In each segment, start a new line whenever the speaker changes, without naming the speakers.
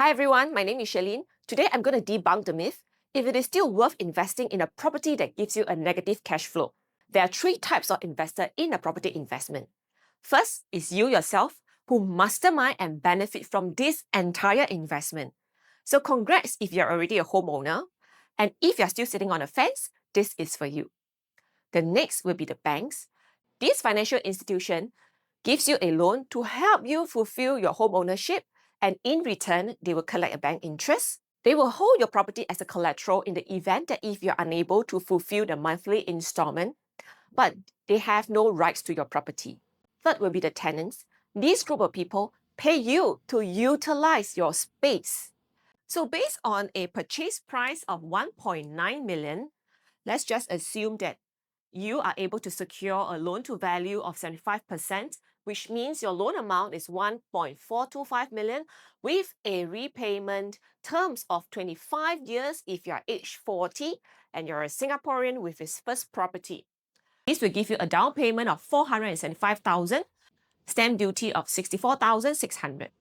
Hi everyone, my name is Shalene. Today I'm going to debunk the myth if it is still worth investing in a property that gives you a negative cash flow. There are three types of investor in a property investment. First is you yourself who mastermind and benefit from this entire investment. So congrats if you're already a homeowner, and if you're still sitting on a fence, this is for you. The next will be the banks. This financial institution gives you a loan to help you fulfill your home ownership, and in return, they will collect a bank interest. They will hold your property as a collateral in the event that if you're unable to fulfill the monthly installment, but they have no rights to your property. Third will be the tenants. This group of people pay you to utilize your space. So based on a purchase price of 1.9 million, let's just assume that you are able to secure a loan to value of 75%, which means your loan amount is 1.425 million with a repayment terms of 25 years if you're age 40 and you're a Singaporean with his first property. This will give you a down payment of 475,000, stamp duty of 64,600.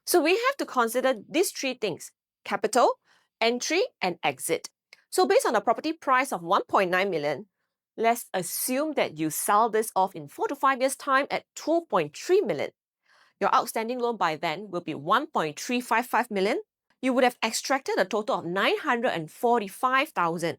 So we have to consider these three things: capital, entry, and exit. So based on the property price of 1.9 million, let's assume that you sell this off in 4 to 5 years' time at 2.3 million. Your outstanding loan by then will be 1.355 million. You would have extracted a total of 945,000.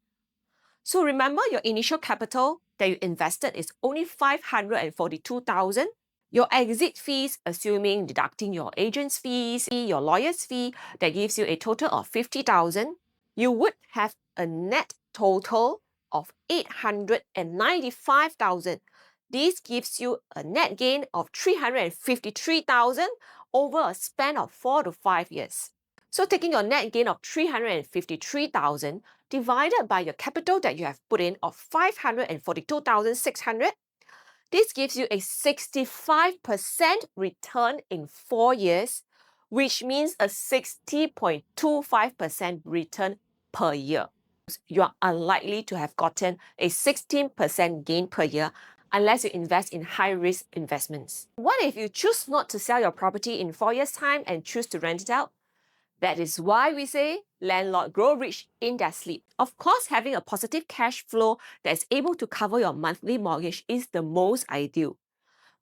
So remember, your initial capital that you invested is only 542,000. Your exit fees, assuming deducting your agent's fees, your lawyer's fee, that gives you a total of 50,000. You would have a net total of 895,000. This gives you a net gain of 353,000 over a span of 4 to 5 years. So taking your net gain of 353,000 divided by your capital that you have put in of 542,600, this gives you a 65% return in 4 years, which means a 60.25% return per year. You are unlikely to have gotten a 16% gain per year unless you invest in high-risk investments. What if you choose not to sell your property in 4 years' time and choose to rent it out? That is why we say landlord grow rich in their sleep. Of course, having a positive cash flow that is able to cover your monthly mortgage is the most ideal.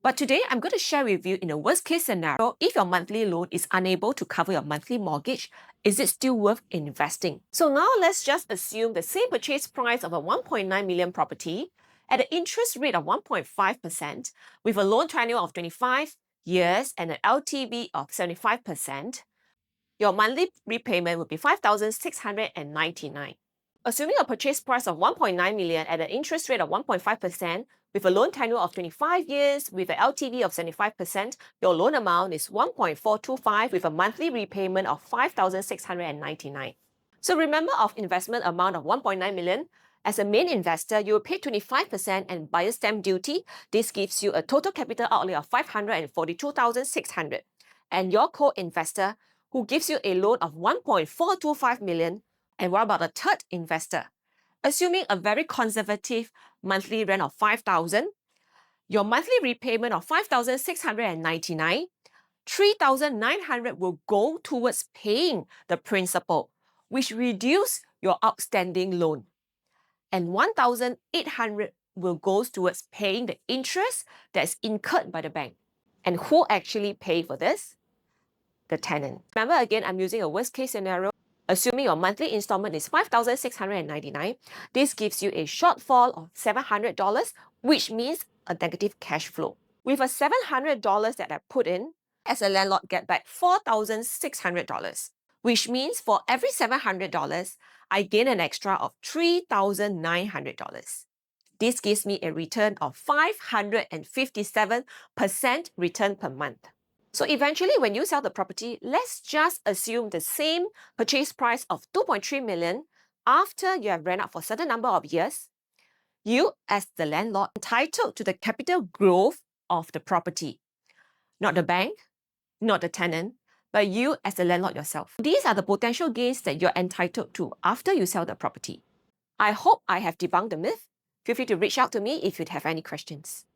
But today, I'm going to share with you in a worst case scenario, if your monthly loan is unable to cover your monthly mortgage, is it still worth investing? So now let's just assume the same purchase price of a 1.9 million property at an interest rate of 1.5% with a loan tenure of 25 years and an LTV of 75%. Your monthly repayment would be 5,699. Assuming a purchase price of 1.9 million at an interest rate of 1.5% with a loan tenure of 25 years with an LTV of 75%, your loan amount is 1.425 with a monthly repayment of 5,699. So remember, of investment amount of 1.9 million, as a main investor, you will pay 25% and buyer's stamp duty. This gives you a total capital outlay of 542,600. And your co-investor, who gives you a loan of 1.425 million. And what about a third investor? Assuming a very conservative monthly rent of 5,000, your monthly repayment of 5,699, 3,900 will go towards paying the principal, which reduces your outstanding loan. And 1,800 will go towards paying the interest that's incurred by the bank. And who actually pay for this? The tenant. Remember, again, I'm using a worst case scenario. Assuming your monthly installment is 5,699, this gives you a shortfall of $700, which means a negative cash flow. With a $700 that I put in, as a landlord, get back $4,600, which means for every $700, I gain an extra of $3,900. This gives me a return of 557% return per month. So eventually, when you sell the property, let's just assume the same purchase price of 2.3 million after you have rent out for a certain number of years. You, as the landlord, entitled to the capital growth of the property. Not the bank, not the tenant, but you as the landlord yourself. These are the potential gains that you're entitled to after you sell the property. I hope I have debunked the myth. Feel free to reach out to me if you'd have any questions.